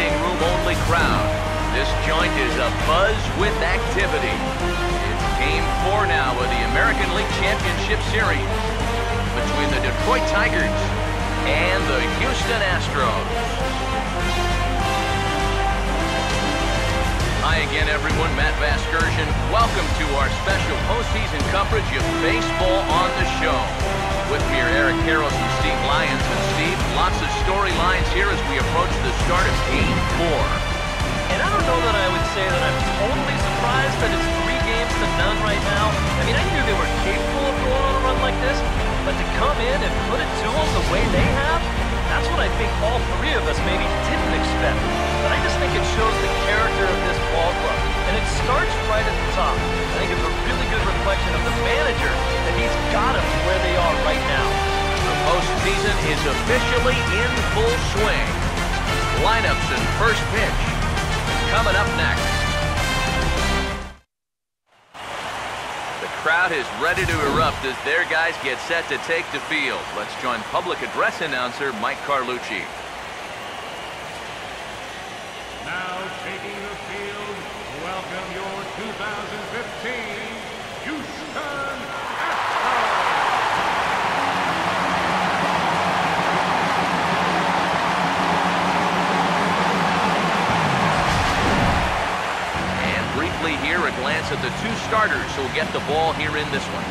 standing room only crowd. This joint is abuzz with activity. It's Game 4 now of the American League Championship Series between the Detroit Tigers and the Houston Astros. Hi again, everyone. Matt Vasgersian. Welcome to our special postseason coverage of baseball on the show. With me are Eric Karros and Steve Lyons. And Steve, lots of storylines here as we approach the start of Game 4. And I don't know that I would say that I'm totally surprised that it's 3 games to none right now. I mean, I knew they were capable of going on a run like this, but to come in and put it to them the way they have, that's what I think all 3 of us maybe didn't expect. But I just think it shows the character of this ball club. And it starts right at the top. I think it's a really good reflection of the manager that he's got them where they are right now. The postseason is officially in full swing. Lineups and first pitch coming up next. The crowd is ready to erupt as their guys get set to take the field. Let's join public address announcer Mike Carlucci. Now taking the field, welcome your 2015 Houston Astros. And briefly here, a glance at the 2 starters who will get the ball here in this one.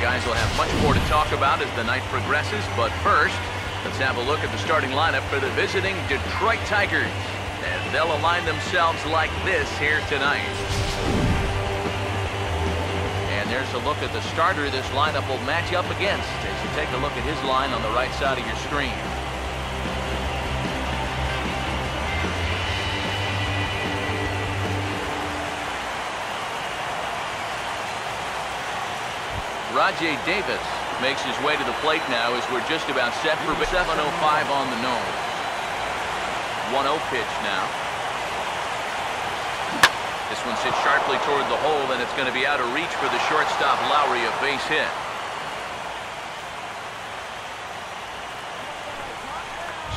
Guys will have much more to talk about as the night progresses, but first, let's have a look at the starting lineup for the visiting Detroit Tigers, as they'll align themselves like this here tonight. And there's a look at the starter this lineup will match up against as you take a look at his line on the right side of your screen. Rajay Davis makes his way to the plate now as we're just about set for 7:05 on the nose. 1-0 pitch now. This one sits sharply toward the hole, and it's going to be out of reach for the shortstop Lowry, a base hit.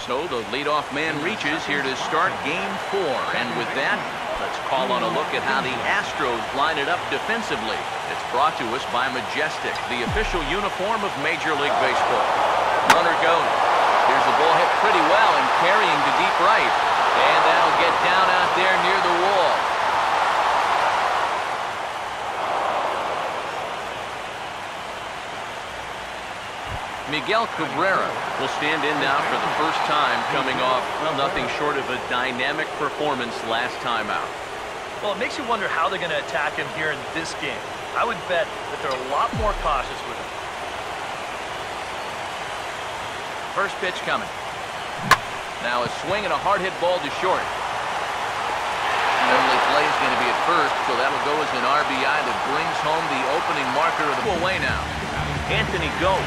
So the leadoff man reaches here to start Game 4, and with that, let's call on a look at how the Astros line it up defensively. It's brought to us by Majestic, the official uniform of Major League Baseball. Runner goes. Here's the ball hit pretty well and carrying to deep right. And that'll get down out there near the wall. Miguel Cabrera will stand in now for the first time, coming off, well, nothing short of a dynamic performance last time out. Well, it makes you wonder how they're going to attack him here in this game. I would bet that they're a lot more cautious with him. First pitch coming. Now a swing and a hard hit ball to short. Only play is going to be at first, so that'll go as an RBI that brings home the opening marker of the away now. Anthony goes.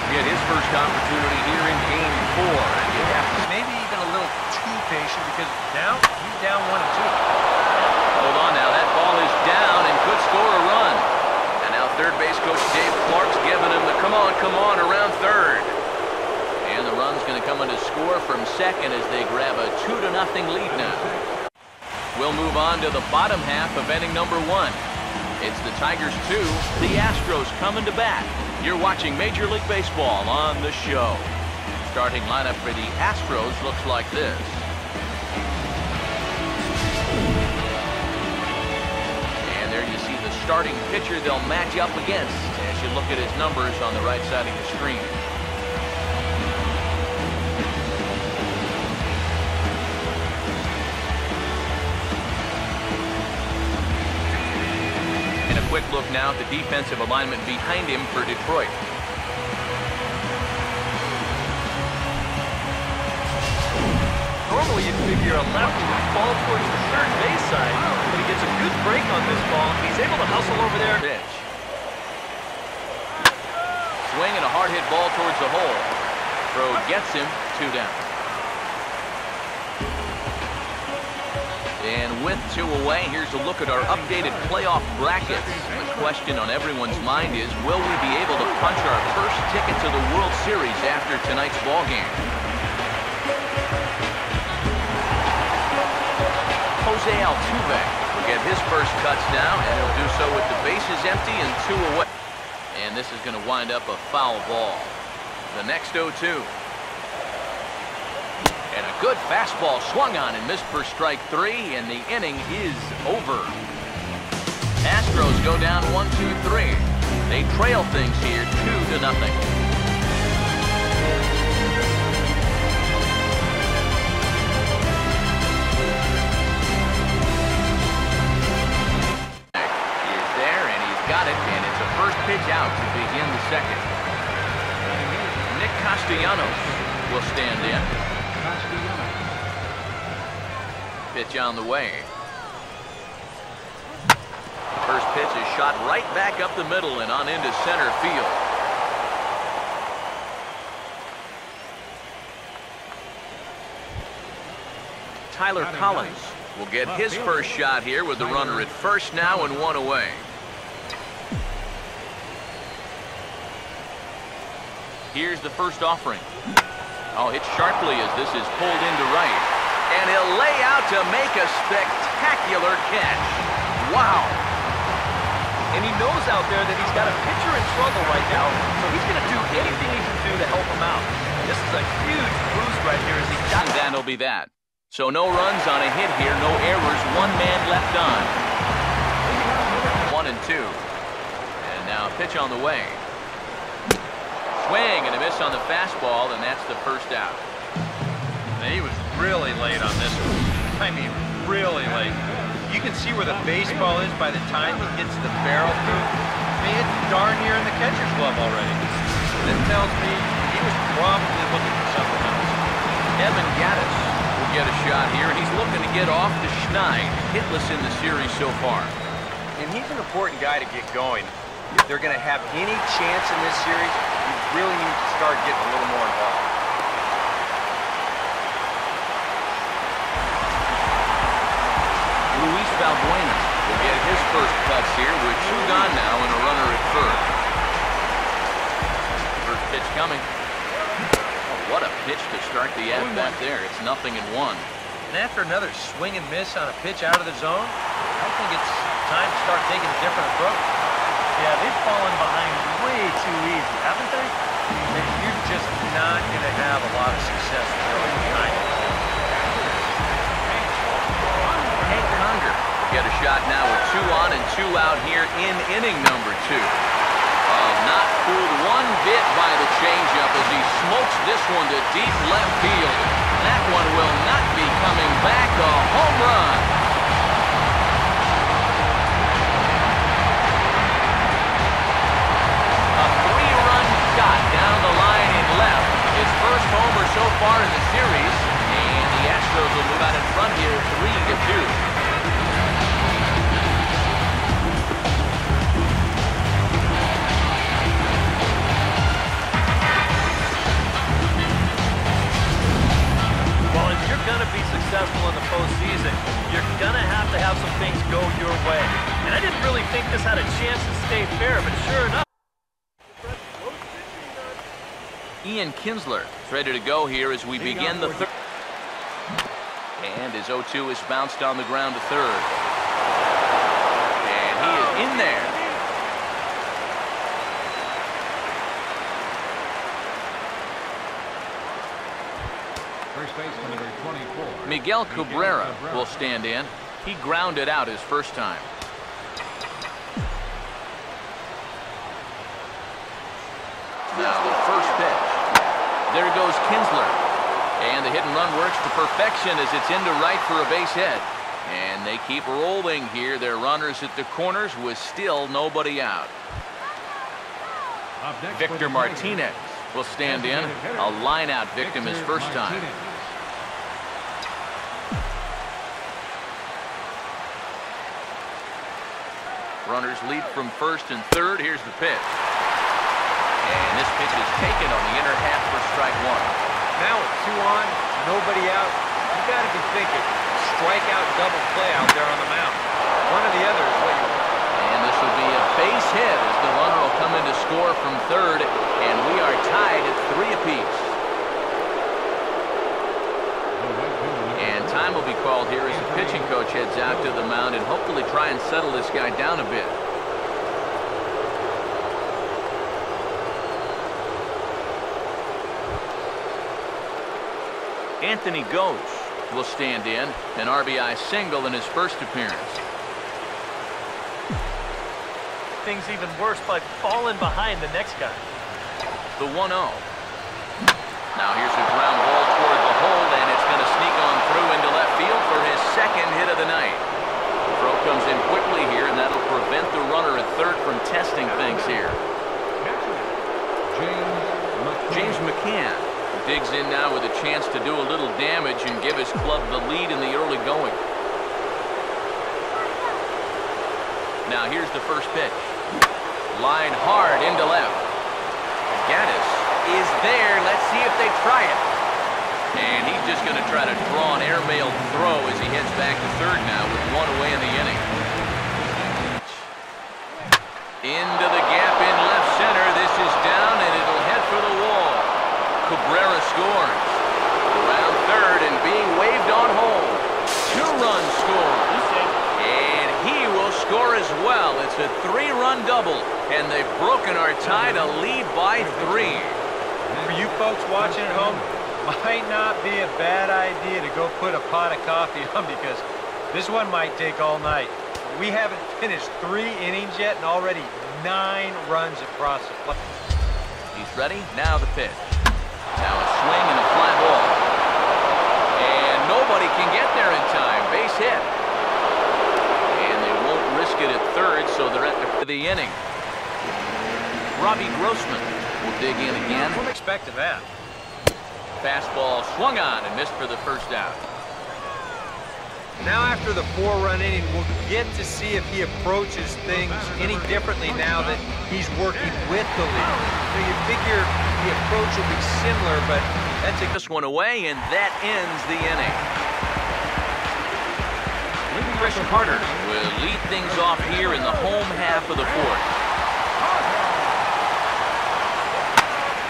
Get his first opportunity here in Game 4. And you have to Maybe even a little too patient because now he's down 1-2. hold on now. That ball is down and could score a run. And now third base coach Dave Clark's giving him the come on around third. And the run's going to come in to score from second as they grab a 2-0 lead now. We'll move on to the bottom half of inning number 1. It's the Tigers 2, the Astros coming to bat. You're watching Major League Baseball on the show. Starting lineup for the Astros looks like this. And there you see the starting pitcher they'll match up against as you look at his numbers on the right side of your screen. Quick look now at the defensive alignment behind him for Detroit. Normally you'd figure a lefty would fall towards the third base side, but he gets a good break on this ball. He's able to hustle over there. Pitch. Swing and a hard hit ball towards the hole. Throw gets him 2 down. And with 2 away, here's a look at our updated playoff brackets. The question on everyone's mind is, will we be able to punch our first ticket to the World Series after tonight's ballgame? Jose Altuve will get his first cuts now, and he'll do so with the bases empty and 2 away. And this is going to wind up a foul ball. The next 0-2. And a good fastball swung on and missed for strike 3, and the inning is over. Astros go down 1-2-3. They trail things here 2-0. Got it, and it's a first pitch out to begin the second. Nick Castellanos will stand in. Pitch on the way. First pitch is shot right back up the middle and on into center field. Tyler Collins will get his first shot here with the runner at first now and 1 away. Here's the first offering. Oh, hit sharply as this is pulled into right. And he'll lay out to make a spectacular catch. Wow. And he knows out there that he's got a pitcher in trouble right now, so he's going to do anything he can do to help him out. This is a huge boost right here as he got. And that'll be that. So no runs on a hit here, no errors, 1 man left on. 1 and 2. And now a pitch on the way. Swing and a miss on the fastball, and that's the first out. And he was really late on this one. I mean, really late. You can see where the baseball is by the time he gets the barrel through. I mean, it's darn near in the catcher's glove already. This tells me he was probably looking for something else. Evan Gattis will get a shot here, and he's looking to get off to Schneid, hitless in the series so far. And he's an important guy to get going. If they're going to have any chance in this series, you really need to start getting a little more involved. Luis Valbuena will get his first cuts here with 2 gone now and a runner at first. First pitch coming. Oh, what a pitch to start the at-bat there. It's 0-1. And after another swing and miss on a pitch out of the zone, I think it's time to start taking a different approach. Yeah, they've fallen behind way too easy, haven't they? And you're just not going to have a lot of success throwing behind it. Hank Conger get a shot now with 2 on and 2 out here in inning number 2. Not fooled one bit by the changeup as he smokes this one to deep left field. That one will not be coming back. A home run. Down the line in left. His first homer so far in the series, and the Astros will move out in front here 3-2. Well, if you're going to be successful in the postseason, you're going to have some things go your way. And I didn't really think this had a chance to stay fair, but sure enough. Ian Kinsler is ready to go here as we begin the third. And his 0-2 is bounced on the ground to third. And he is in there. First baseman number 24. Miguel Cabrera will stand in. He grounded out his first time. Now the first pitch. There goes Kinsler. And the hit and run works to perfection as it's into right for a base hit. And they keep rolling here. Their runners at the corners with still nobody out. Victor Martinez will stand in. A line-out victim his first time. Runners lead from first and third. Here's the pitch. And this pitch is taken on the inner half for strike 1. Now with 2 on, nobody out, you got to be thinking, strikeout double play out there on the mound. One or the other is what you want. And this will be a base hit as the runner will come in to score from third, and we are tied at 3 apiece. And time will be called here as the pitching coach heads out to the mound and hopefully try and settle this guy down a bit. Anthony Ghosh will stand in, an RBI single in his first appearance. Things even worse by falling behind the next guy. The 1-0. Now here's a ground ball toward the hole, and it's going to sneak on through into left field for his second hit of the night. The throw comes in quickly here, and that'll prevent the runner at third from testing things here. James McCann digs in now with a chance to do a little damage and give his club the lead in the early going. Now here's the first pitch. Line hard into left. Gaddis is there. Let's see if they try it. And he's just going to try to draw an airmail throw as he heads back to third now with 1 away in the inning. Into the gap in left center. This is down and it'll head for the wall. Cabrera scores. Around third and being waved on home. 2-run score. And he will score as well. It's a 3-run double. And they've broken our tie to lead by 3. For you folks watching at home, might not be a bad idea to go put a pot of coffee on because this one might take all night. We haven't finished 3 innings yet and already 9 runs across the plate. He's ready. Now the pitch. Now a swing and a fly ball. And nobody can get there in time. Base hit. And they won't risk it at third, so they're at the inning. Robbie Grossman will dig in again. I'm expecting that. Fastball swung on and missed for the first out. Now after the 4-run inning, we'll get to see if he approaches things any differently now that he's working with the lead. So you figure the approach will be similar, but that's this one away, and that ends the inning. Chris Carter will lead things off here in the home half of the 4th.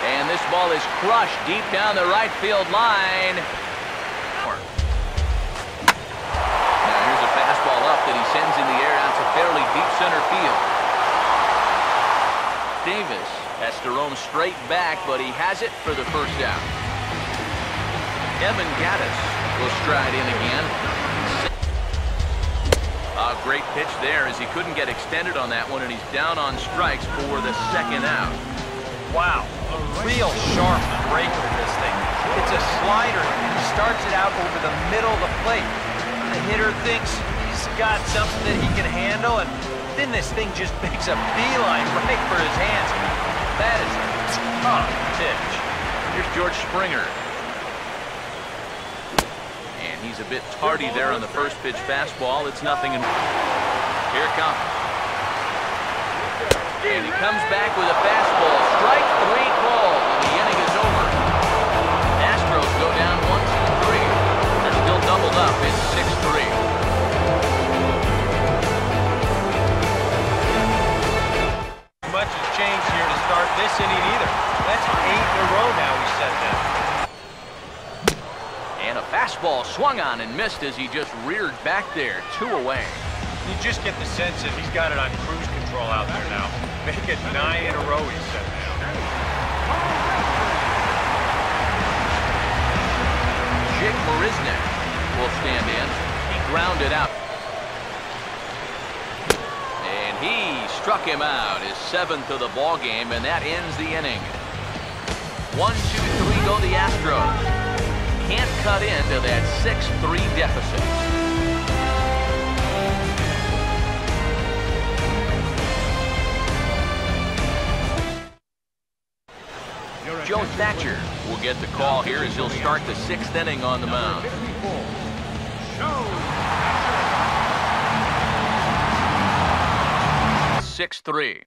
And this ball is crushed deep down the right field line. Now here's a fastball up that he sends in the air out to fairly deep center field. Davis has to roam straight back, but he has it for the first out. Evan Gaddis will stride in again. A great pitch there as he couldn't get extended on that one, and he's down on strikes for the second out. wow, a real sharp break with this thing. It's a slider. He starts it out over the middle of the plate. The hitter thinks he's got something that he can handle, and then this thing just makes a beeline right for his hands. That is a tough pitch. Here's George Springer. And he's a bit tardy there on the first pitch fastball. It's nothing. Here it comes. And he comes back with a fastball. Strike 3 called, and the inning is over. Astros go down 1-2-3. They're still doubled up. It's 6-3. Much has changed here to start this inning either. That's 8 in a row now we said that. And a fastball swung on and missed as he just reared back there. 2 away. You just get the sense that he's got it on cruise control out there now. Make it 9 in a row, he said now. Jake Marisnik will stand in. He grounded out. And he struck him out, his 7th of the ball game, and that ends the inning. 1-2-3 go the Astros. Can't cut into that 6-3 deficit. Joe Thatcher will get the call here as he'll start the 6th inning on the mound. 6-3.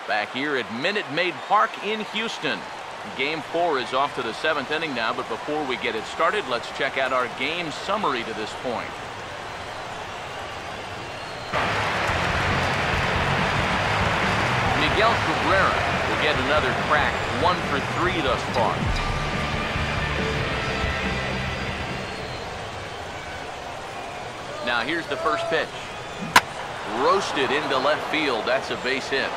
Back here at Minute Maid Park in Houston. Game 4 is off to the 7th inning now, but before we get it started, let's check out our game summary to this point. Miguel Cabrera will get another crack, 1 for 3 thus far. Now here's the first pitch. Roasted into left field. That's a base hit.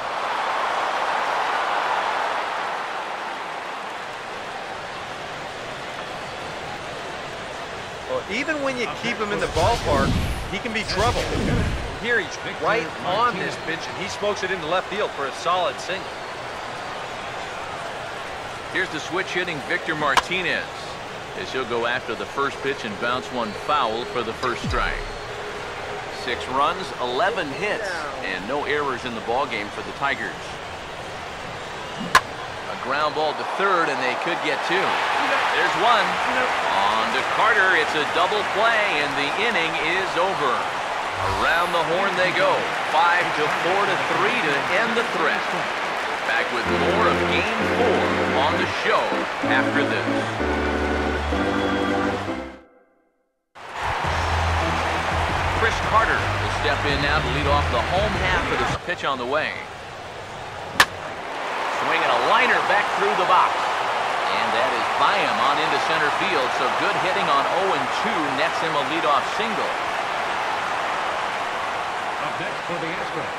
Well, even when you keep him in the ballpark, he can be trouble. Here he's right on this pitch, and he smokes it into left field for a solid single. Here's the switch hitting Victor Martinez, as he'll go after the first pitch and bounce one foul for the first strike. 6 runs, 11 hits, and no errors in the ballgame for the Tigers. A ground ball to third, and they could get 2. There's one. On to Carter. It's a double play, and the inning is over. Around the horn they go. 5-4 to 3 to end the threat. Back with more of Game 4 on the show after this. Carter will step in now to lead off the home half of this pitch on the way. Swinging a liner back through the box. And that is by him on into center field. So good hitting on 0-2 nets him a leadoff single. Up next for the Astros,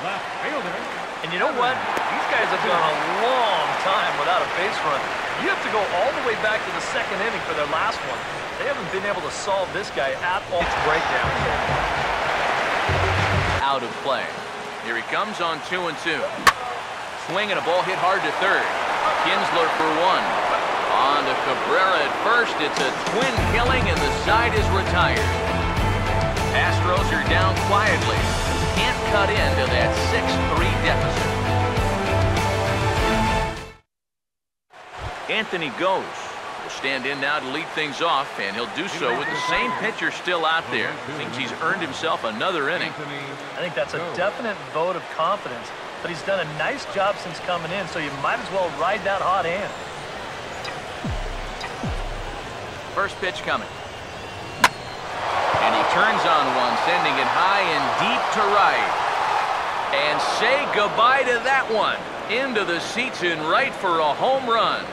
left fielder. And you know what? These guys have gone a long time without a base run. You have to go all the way back to the 2nd inning for their last one. They haven't been able to solve this guy at all. It's breakdown. Out of play. Here he comes on 2-2. Swinging a ball hit hard to third. Kinsler for 1. On to Cabrera at first. It's a twin killing, and the side is retired. Astros are down quietly. Can't cut into that 6-3 deficit. Anthony Goes will stand in now to lead things off, and he'll do so with the same pitcher still out there. Seems he's earned himself another inning. I think that's a definite vote of confidence, but he's done a nice job since coming in, so you might as well ride that hot hand. First pitch coming. And he turns on one, sending it high and deep to right. And say goodbye to that one. Into the seats in right for a home run.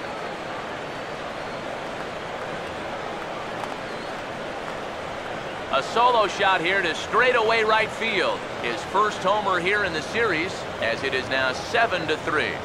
A solo shot here to straightaway right field. His first homer here in the series, as it is now 7-3.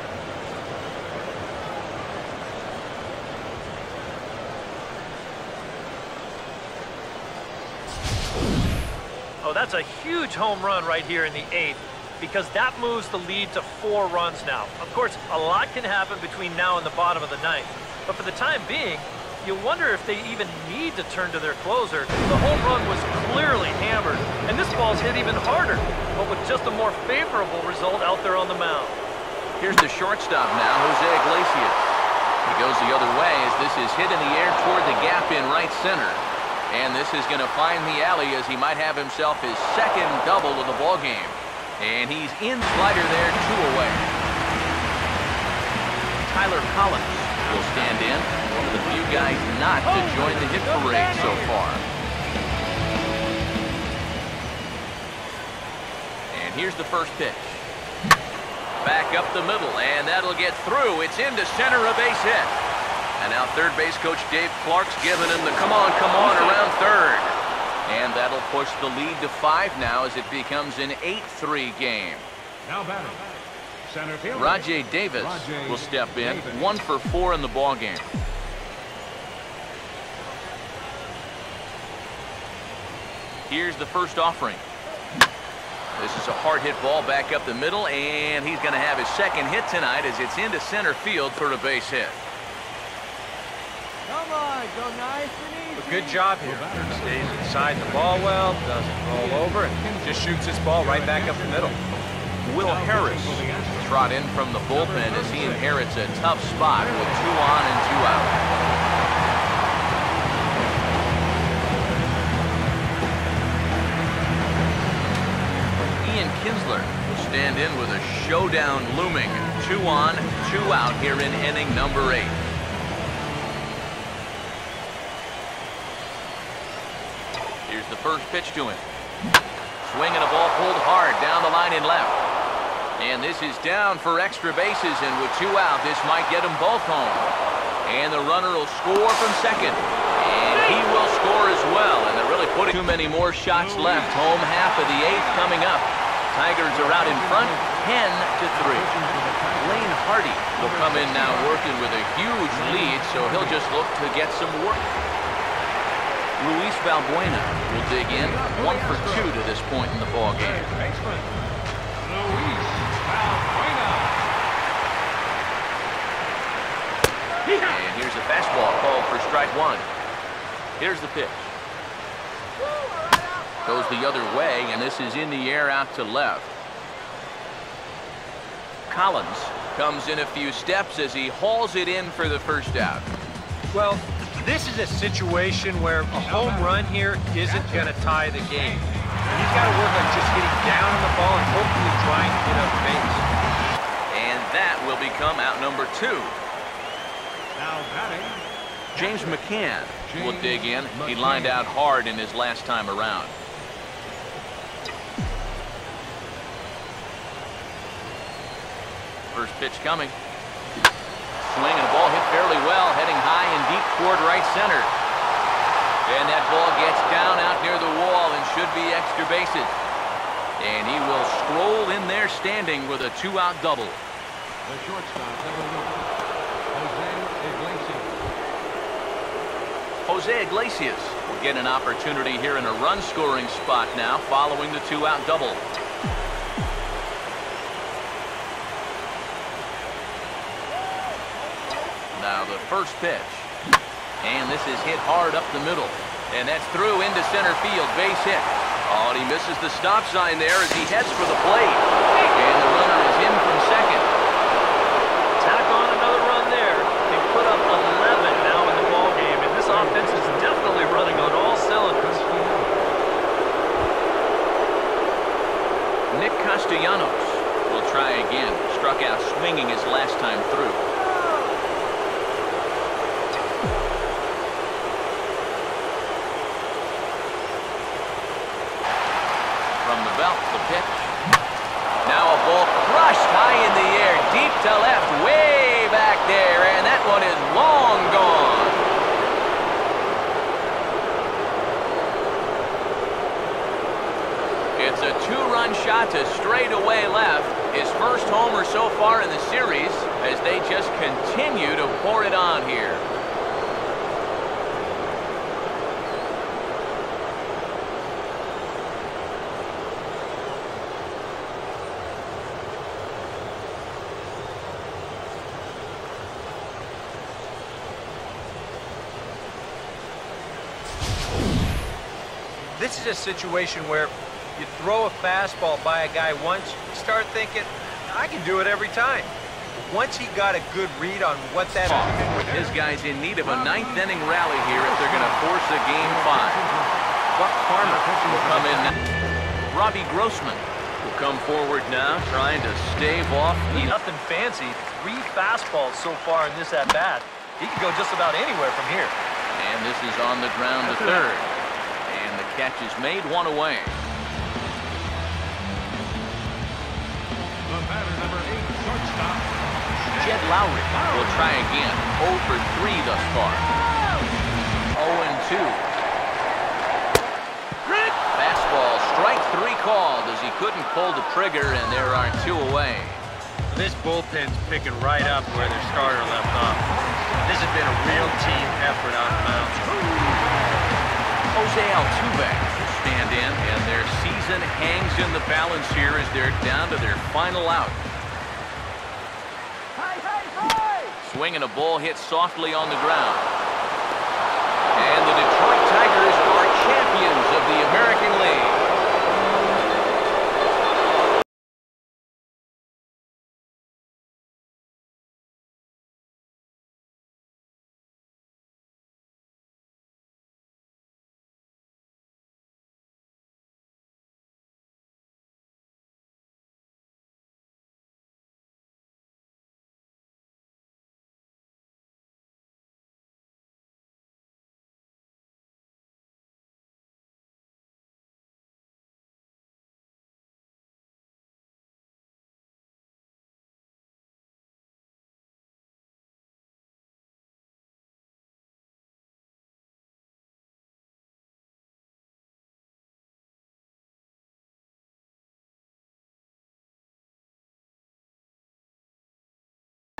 Oh, that's a huge home run right here in the 8th, because that moves the lead to 4 runs now. Of course, a lot can happen between now and the bottom of the 9th, but for the time being, you wonder if they even need to turn to their closer. The home run was clearly hammered, and this ball's hit even harder, but with just a more favorable result out there on the mound. Here's the shortstop now, Jose Iglesias. He goes the other way as this is hit in the air toward the gap in right center. And this is going to find the alley as he might have himself his 2nd double of the ball game. And he's in. Slider there, 2 away. Tyler Collins will stand in. One of the few guys not to join the hit parade so far. And here's the first pitch. Back up the middle, and that'll get through. It's into center, a base hit. And now third base coach Dave Clark's giving him the come on around third. And that'll push the lead to 5 now as it becomes an 8-3 game. Now batting, center fielder Rajay Davis will step in, 1 for 4 in the ball game. Here's the first offering. This is a hard hit ball back up the middle, and he's going to have his 2nd hit tonight as it's into center field for a base hit. Come on, go nice and easy. A good job here. Stays inside the ball well, doesn't roll over, and just shoots this ball right back up the middle. Will Harris trot in from the bullpen as he inherits a tough spot with 2 on and 2 out. Kinsler will stand in with a showdown looming. 2 on, 2 out here in inning number 8. Here's the first pitch to him. Swinging a ball pulled hard down the line and left. And this is down for extra bases, and with 2 out, this might get them both home. And the runner will score from second. And he will score as well. And they're really putting too many more shots left. Home half of the 8th coming up. Tigers are out in front, 10-3. Lane Hardy will come in now working with a huge lead, so he'll just look to get some work. Luis Valbuena will dig in, 1 for 2 to this point in the ball game. And here's a fastball called for strike 1. Here's the pitch. Goes the other way, and this is in the air out to left. Collins comes in a few steps as he hauls it in for the first out. Well, this is a situation where a home run here isn't going to tie the game. He's got to work on just getting down on the ball and hopefully trying to get up base. And that will become out number 2. Now batting. James McCann will dig in. He lined out hard in his last time around. First pitch coming. Swing and a ball hit fairly well, heading high and deep toward right center. And that ball gets down out near the wall and should be extra bases. And he will stroll in there standing with a 2-out double. The shortstop, number 1, Jose Iglesias will get an opportunity here in a run-scoring spot now following the 2-out double. Now the first pitch. And this is hit hard up the middle. And that's through into center field. Base hit. Oh, and he misses the stop sign there as he heads for the plate. And the runner is in from second. Tack on another run there. They put up 11 now in the ball game, and this offense is definitely running on all cylinders. Nick Castellanos will try again. Struck out swinging his last time through. From the belt, the pitch. Now a ball crushed high in the air, deep to left, way back there, and that one is long gone. It's a 2-run shot to straightaway left. His first homer so far in the series as they just continue to pour it on here. This is a situation where you throw a fastball by a guy once, you start thinking, I can do it every time. Once he got a good read on what that is. His guy's in need of a 9th inning rally here if they're going to force a game 5. Buck Farmer will come in now. Robbie Grossman will come forward now, trying to stave off. Nothing fancy. 3 fastballs so far in this at-bat. He can go just about anywhere from here. And this is on the ground to third. And the catch is made, 1 away. the batter, number 8, shortstop. Jed Lowry will try again. 0 for 3 thus far. 0-2. Fastball, strike 3 called as he couldn't pull the trigger, and there are 2 away. This bullpen's picking right up where their starter left off. This has been a real team effort on the mound. Jose Altuve will stand in, and their season hangs in the balance here as they're down to their final out. Swinging a ball hit softly on the ground. And the Detroit Tigers are champions of the American League.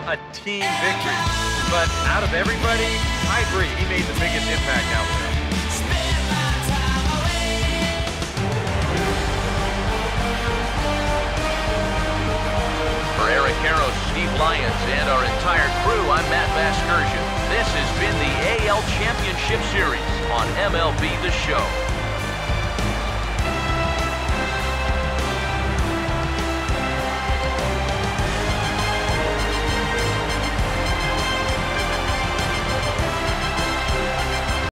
a team victory. But out of everybody, I agree, he made the biggest impact out there. For Eric Harrow, Steve Lyons, and our entire crew, I'm Matt Vasgersian. This has been the AL Championship Series on MLB The Show.